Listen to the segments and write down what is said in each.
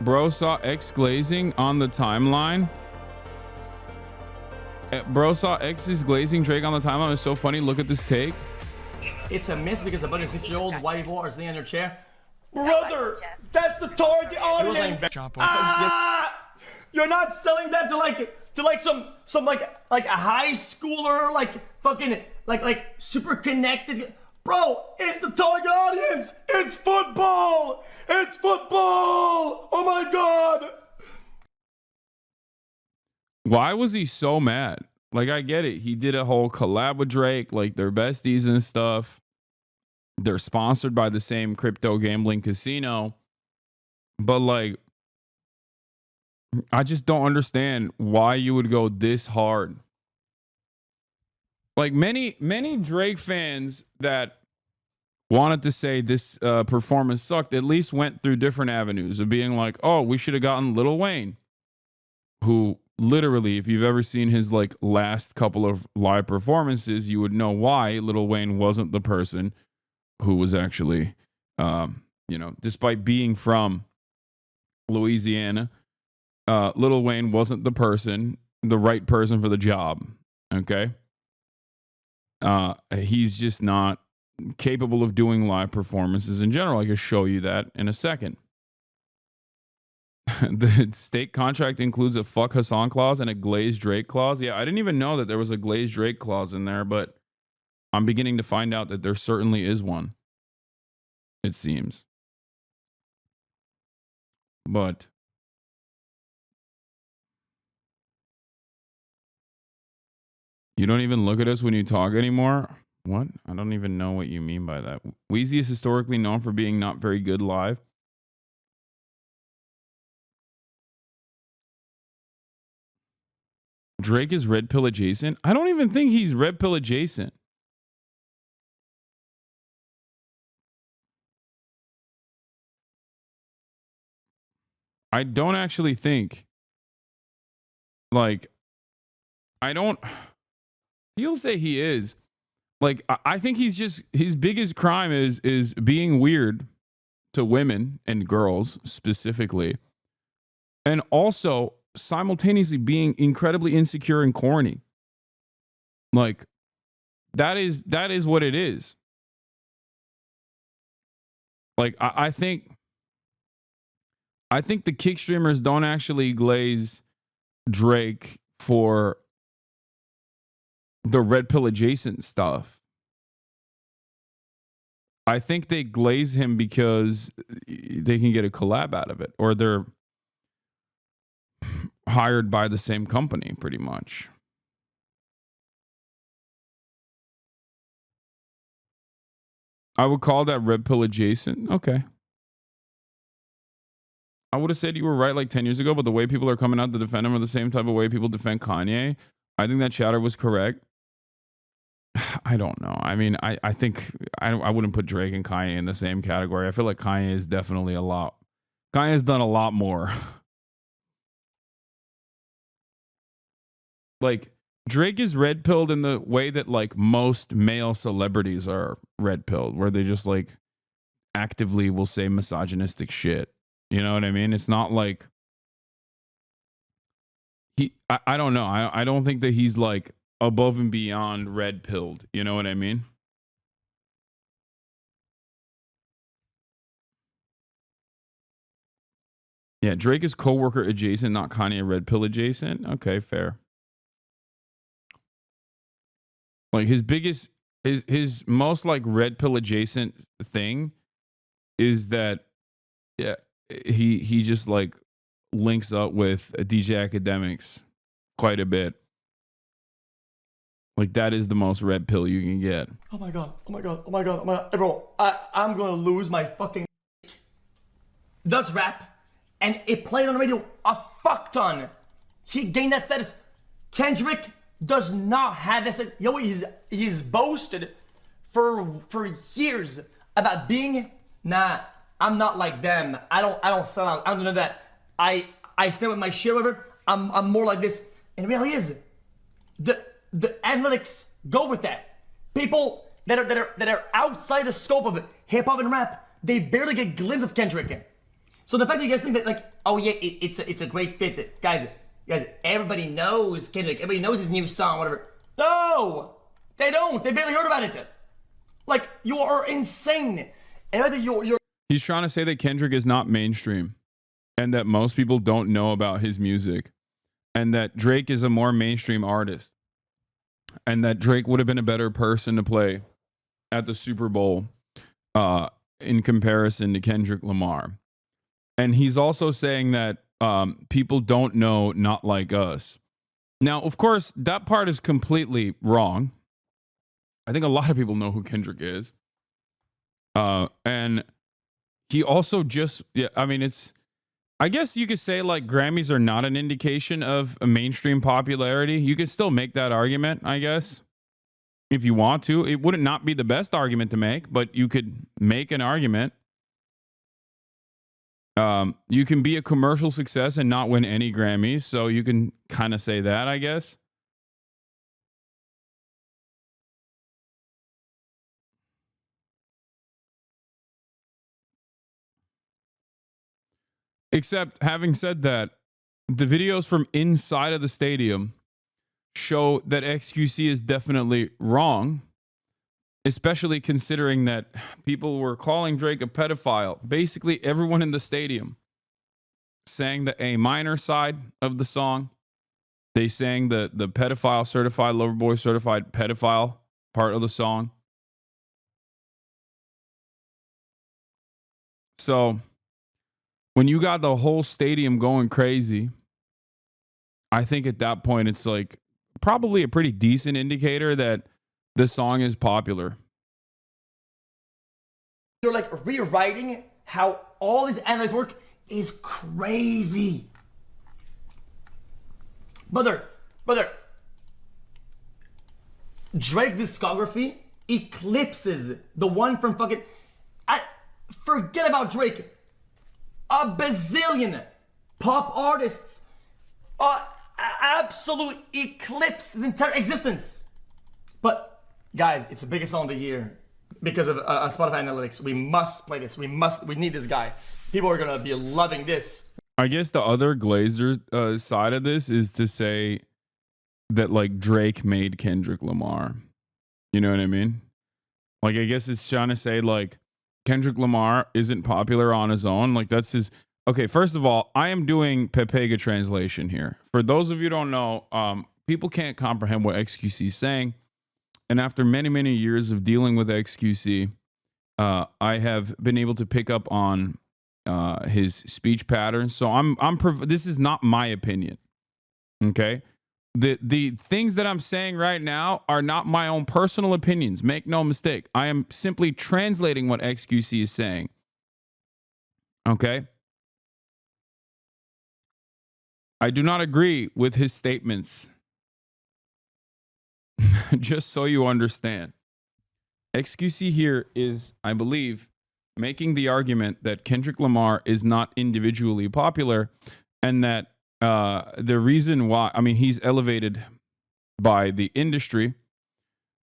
Bro saw X glazing on the timeline. Bro saw X's glazing Drake on the timeline. It's so funny. Look at this take. It's a miss because a bunch of 60-year-old white boy is laying on their chair. Brother, that's the target audience. You're not selling that to like some like a high schooler, like fucking like super connected. Bro, it's the target audience. It's football. It's football. Oh my god. Why was he so mad? Like, I get it. He did a whole collab with Drake, like they're besties and stuff. They're sponsored by the same crypto gambling casino. But like, I just don't understand why you would go this hard. Like many Drake fans that wanted to say this performance sucked, at least went through different avenues of being like, oh, we should have gotten Lil Wayne, who literally, if you've ever seen his like last couple of live performances, you would know why Lil Wayne wasn't the person who was actually, despite being from Louisiana, Lil Wayne wasn't the right person for the job. Okay. He's just not capable of doing live performances in general. I can show you that in a second. The state contract includes a fuck Hasan clause and a glazed Drake clause. Yeah, I didn't even know that there was a glazed Drake clause in there, but I'm beginning to find out that there certainly is one. It seems. But you don't even look at us when you talk anymore? What? I don't even know what you mean by that. Wheezy is historically known for being not very good live. Drake is red pill adjacent? I don't even think he's red pill adjacent. I don't actually think, like, he'll say he is. Like, I think he's just, his biggest crime is being weird to women and girls specifically. And also simultaneously being incredibly insecure and corny. Like, that is what it is. Like, I think the kick streamers don't actually glaze Drake for the red pill adjacent stuff. I think they glaze him because they can get a collab out of it, or they're hired by the same company pretty much. I would call that red pill adjacent. Okay. I would have said you were right like 10 years ago, but the way people are coming out to defend him are the same type of way people defend Kanye. I think that chatter was correct. I don't know. I mean, I think I wouldn't put Drake and Kanye in the same category. I feel like Kanye is definitely Kanye's done a lot more. Like, Drake is red pilled in the way that like most male celebrities are red pilled, where they just like actively will say misogynistic shit. You know what I mean? It's not like I don't know. I don't think that he's like above and beyond red pilled. You know what I mean? Yeah, Drake is coworker adjacent, not Kanye red pill adjacent. Okay, fair. Like his most like red pill adjacent thing is that, yeah, he just like links up with DJ Academics quite a bit. Like, that is the most red pill you can get. Oh my god. Hey, bro, I'm gonna lose my fucking does rap, and it played on the radio a fuck ton. He gained that status. Kendrick does not have that status. Yo, he's boasted for years about being, nah, I'm not like them. I don't sell out. I don't know that. I stand with my shit, whatever. I'm more like this. And the reality is, the analytics go with that. People that are outside the scope of hip hop and rap, they barely get a glimpse of Kendrick. So the fact that you guys think that, like, oh yeah, it's a great fit, that guys, everybody knows Kendrick, everybody knows his new song, whatever. No, they don't. They barely heard about it. Like, you are insane. And either you're. He's trying to say that Kendrick is not mainstream, and that most people don't know about his music, and that Drake is a more mainstream artist, and that Drake would have been a better person to play at the Super Bowl in comparison to Kendrick Lamar. And he's also saying that people don't know Not Like Us. Now, of course, that part is completely wrong. I think a lot of people know who Kendrick is. And he also just, yeah, I mean, I guess you could say like Grammys are not an indication of a mainstream popularity. You could still make that argument, I guess, if you want to. It wouldn't not be the best argument to make, but you could make an argument. You can be a commercial success and not win any Grammys, so you can kind of say that, I guess. Except, having said that, the videos from inside of the stadium show that XQC is definitely wrong, especially considering that people were calling Drake a pedophile. Basically, everyone in the stadium sang the A minor side of the song. They sang the pedophile certified, lover boy certified pedophile part of the song. So when you got the whole stadium going crazy, I think at that point it's like probably a pretty decent indicator that the song is popular. You're like rewriting how all these analysts work is crazy. Brother, Drake discography eclipses the one from fucking. Forget about Drake. A bazillion pop artists absolute eclipse his entire existence. But guys, it's the biggest song of the year because of Spotify analytics. We must play this. We need this guy. People are gonna be loving this. I guess the other Glazer side of this is to say that like Drake made Kendrick Lamar. You know what I mean? Like, I guess it's trying to say like Kendrick Lamar isn't popular on his own. Like, that's his. Okay, first of all, I am doing Pepega translation here. For those of you who don't know, people can't comprehend what XQC is saying. And after many, many years of dealing with XQC, I have been able to pick up on his speech patterns. So this is not my opinion. Okay? The things that I'm saying right now are not my own personal opinions. Make no mistake. I am simply translating what XQC is saying. Okay? I do not agree with his statements. Just so you understand. XQC here is, I believe, making the argument that Kendrick Lamar is not individually popular, and that the reason why, I mean, he's elevated by the industry,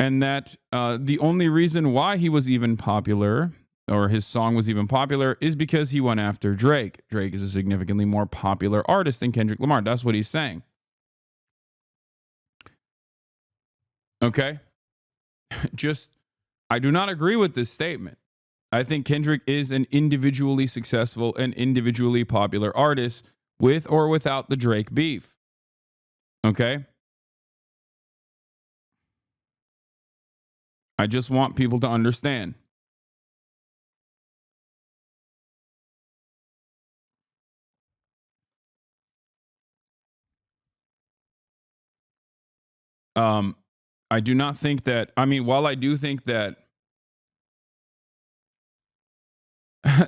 and that the only reason why he was even popular, or his song was even popular, is because he went after Drake. Drake is a significantly more popular artist than Kendrick Lamar. That's what he's saying. Okay? I do not agree with this statement. I think Kendrick is an individually successful and individually popular artist with or without the Drake beef. Okay? I just want people to understand. I do not think that, I mean, while I do think that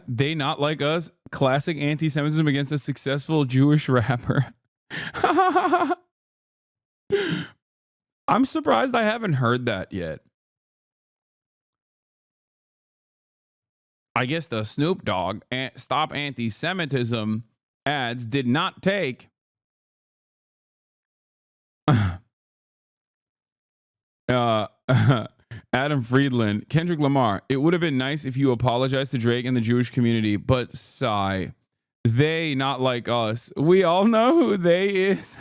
They Not Like Us, classic anti-Semitism against a successful Jewish rapper. I'm surprised I haven't heard that yet. I guess the Snoop Dogg Stop Anti-Semitism ads did not take. Adam Friedland, Kendrick Lamar, it would have been nice if you apologized to Drake and the Jewish community, but sigh. They, not like us. We all know who they is.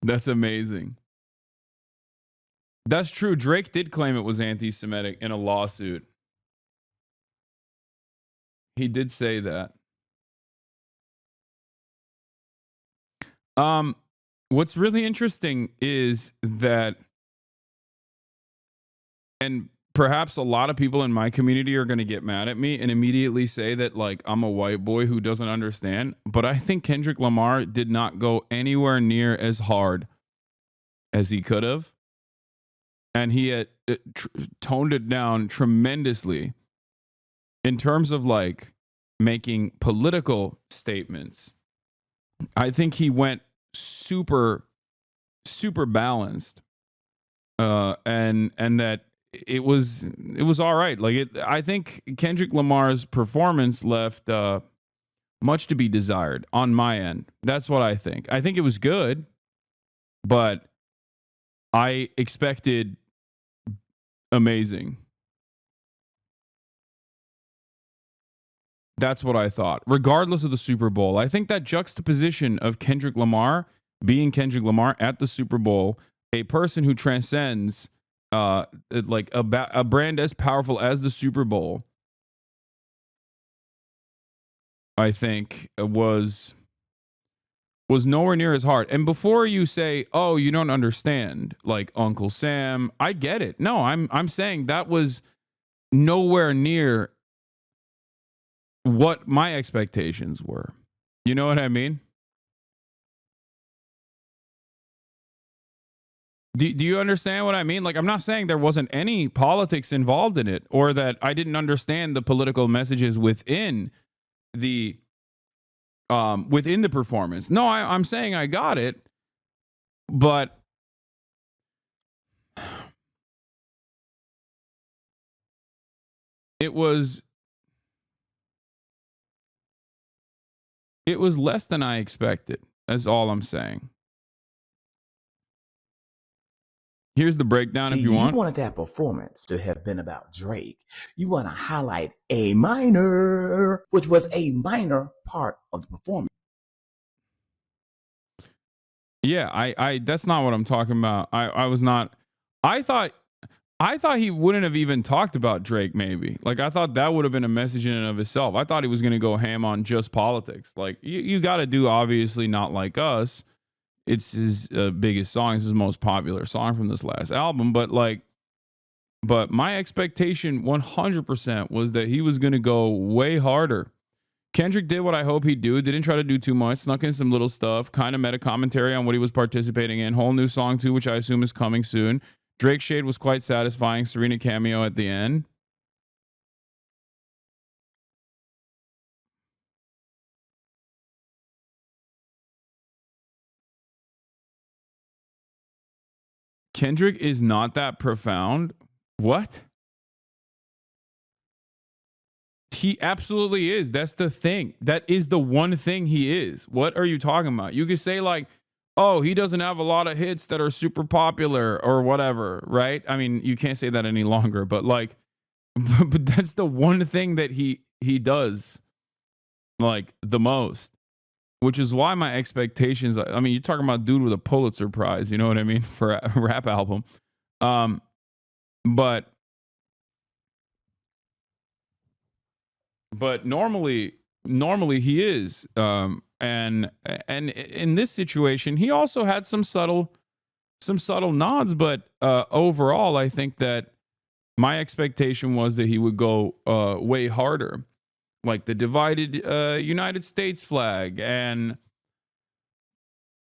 That's amazing. That's true. Drake did claim it was anti-Semitic in a lawsuit. He did say that. What's really interesting is that, and perhaps a lot of people in my community are going to get mad at me and immediately say that, like, I'm a white boy who doesn't understand, but I think Kendrick Lamar did not go anywhere near as hard as he could have. And he had toned it down tremendously in terms of, like, making political statements. I think he went super balanced, and that it was all right. Like, I think Kendrick Lamar's performance left much to be desired on my end. That's what I think. I think it was good, but I expected amazing. That's what I thought. Regardless of the Super Bowl, I think that juxtaposition of Kendrick Lamar being Kendrick Lamar at the Super Bowl, a person who transcends like a brand as powerful as the Super Bowl, I think was nowhere near as hard. And before you say, "Oh, you don't understand," like Uncle Sam, I get it. No, I'm saying that was nowhere near what my expectations were. You know what I mean? Do you understand what I mean? Like, I'm not saying there wasn't any politics involved in it, or that I didn't understand the political messages within the performance. No, I'm saying I got it, but it was less than I expected. That's all I'm saying. Here's the breakdown. See, if you want. You wanted that performance to have been about Drake. You want to highlight A minor, which was a minor part of the performance. Yeah, I that's not what I'm talking about. I was not. I thought he wouldn't have even talked about Drake, maybe. Like, I thought that would have been a message in and of itself. I thought he was going to go ham on just politics. Like, you got to do, obviously, Not Like Us. It's his biggest song. It's his most popular song from this last album. But my expectation 100% was that he was going to go way harder. Kendrick did what I hope he'd do. Didn't try to do too much. Snuck in some little stuff. Kind of meta commentary on what he was participating in. Whole new song, too, which I assume is coming soon. Drake shade was quite satisfying. Serena cameo at the end. Kendrick is not that profound. What? He absolutely is. That's the thing. That is the one thing he is. What are you talking about? You could say, like, oh, he doesn't have a lot of hits that are super popular or whatever, right? I mean, you can't say that any longer, but like, but that's the one thing that he does, like, the most, which is why my expectations, I mean, you're talking about dude with a Pulitzer Prize, you know what I mean, for a rap album. But normally he is, and in this situation he also had some subtle nods, but overall I think that my expectation was that he would go way harder, like the divided United States flag, and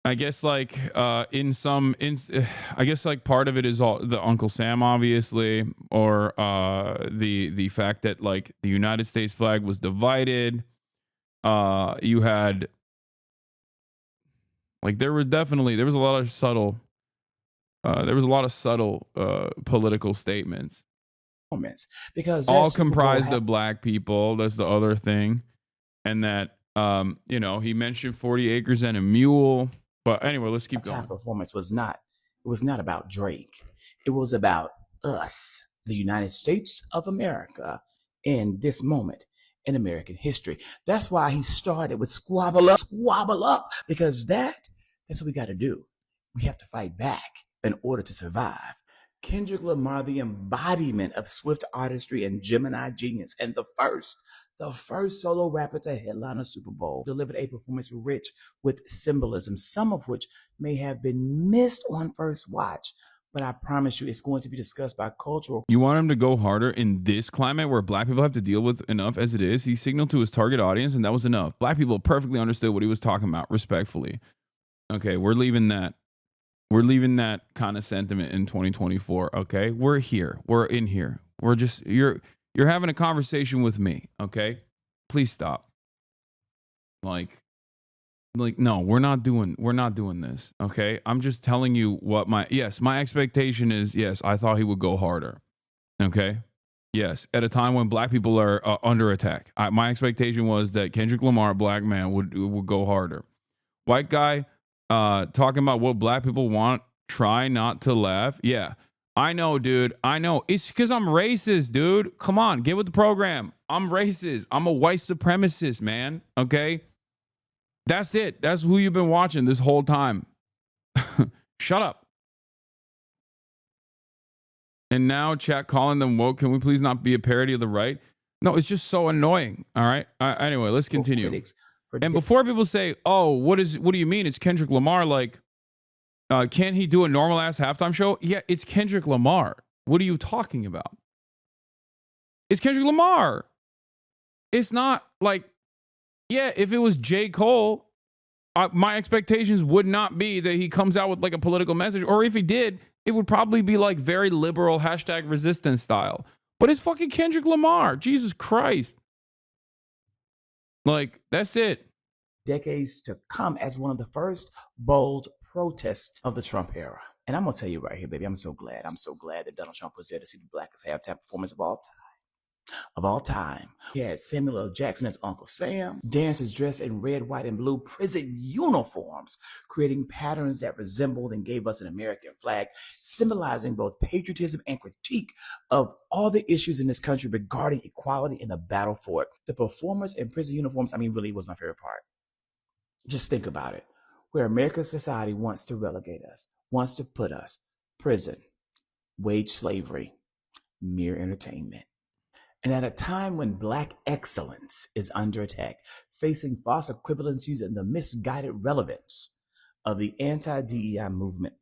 I guess like I guess like part of it is all the Uncle Sam, obviously, or the fact that, like, the United States flag was divided. You had, like, there was a lot of subtle political statements, because all comprised of black people. That's the other thing, and that he mentioned 40 acres and a mule. But anyway, let's keep going. Performance was not about Drake. It was about us, the United States of America, in this moment. in American history. That's why he started with squabble up, because that's what we got to do. We have to fight back in order to survive. Kendrick Lamar, the embodiment of swift artistry and Gemini genius, and the first solo rapper to headline a Super Bowl, delivered a performance rich with symbolism, some of which may have been missed on first watch. But I promise you, it's going to be discussed by cultural. You want him to go harder in this climate where black people have to deal with enough as it is? He signaled to his target audience, and that was enough. Black people perfectly understood what he was talking about, respectfully. Okay, we're leaving that. We're leaving that kind of sentiment in 2024. Okay, we're here. We're in here. We're just you're having a conversation with me. Okay, please stop. Like no, we're not doing this. Okay, I'm just telling you what my expectation is. Yes, I thought he would go harder. Okay, yes, at a time when black people are under attack, my expectation was that Kendrick Lamar, black man, would go harder. White guy. Talking about what black people want, try not to laugh. Yeah, I know, dude. I know. It's because I'm racist, dude. Come on, get with the program. I'm racist. I'm a white supremacist, man. Okay? That's it. That's who you've been watching this whole time. Shut up. And now chat calling them woke. Can we please not be a parody of the right? No, it's just so annoying. All right. Anyway, let's continue. And before people say, "Oh, what do you mean? It's Kendrick Lamar." Like, can't he do a normal ass halftime show? Yeah, it's Kendrick Lamar. What are you talking about? It's Kendrick Lamar. It's not like, yeah, if it was J. Cole, my expectations would not be that he comes out with like a political message, or if he did, it would probably be like very liberal #resistance style. But it's fucking Kendrick Lamar. Jesus Christ. Like, that's it. Decades to come as one of the first bold protests of the Trump era. And I'm going to tell you right here, baby, I'm so glad that Donald Trump was there to see the blackest halftime performance of all time. He had Samuel L. Jackson as Uncle Sam, dancers dressed in red, white, and blue prison uniforms, creating patterns that resembled and gave us an American flag, symbolizing both patriotism and critique of all the issues in this country regarding equality in the battle for it. The performers in prison uniforms, really was my favorite part. Just think about it. Where America's society wants to relegate us, wants to put us, prison, wage slavery, mere entertainment. And at a time when black excellence is under attack, facing false equivalencies and the misguided relevance of the anti-DEI movement,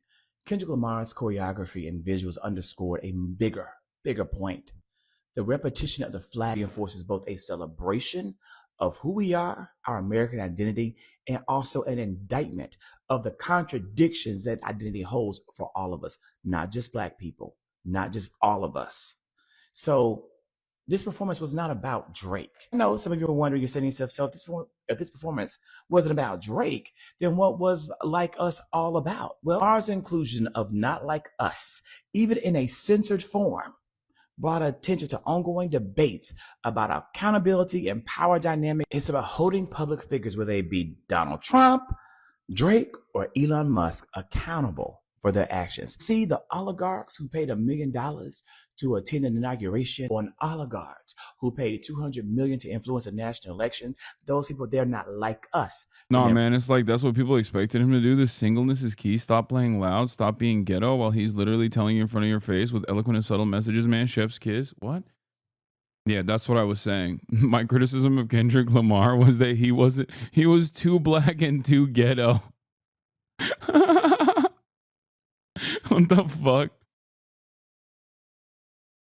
Kendrick Lamar's choreography and visuals underscored a bigger point. The repetition of the flag reinforces both a celebration of who we are, our American identity, and also an indictment of the contradictions that identity holds for all of us, not just black people, not just all of us. So this performance was not about Drake. I know some of you are wondering, you're saying to yourself, so if this performance wasn't about Drake, then what was Like Us all about? Well, ours inclusion of Not Like Us, even in a censored form, brought attention to ongoing debates about accountability and power dynamic. It's about holding public figures, whether they be Donald Trump, Drake, or Elon Musk, accountable for their actions. See, the oligarchs who paid $1 million to attend an inauguration, or an oligarch who paid $200 million to influence a national election, those people, they're not like us. No, man, it's like that's what people expected him to do. The singleness is key. Stop playing loud. Stop being ghetto, while he's literally telling you in front of your face with eloquent and subtle messages, man. Chef's kiss. What? Yeah, that's what I was saying. My criticism of Kendrick Lamar was that he was too black and too ghetto. What the fuck?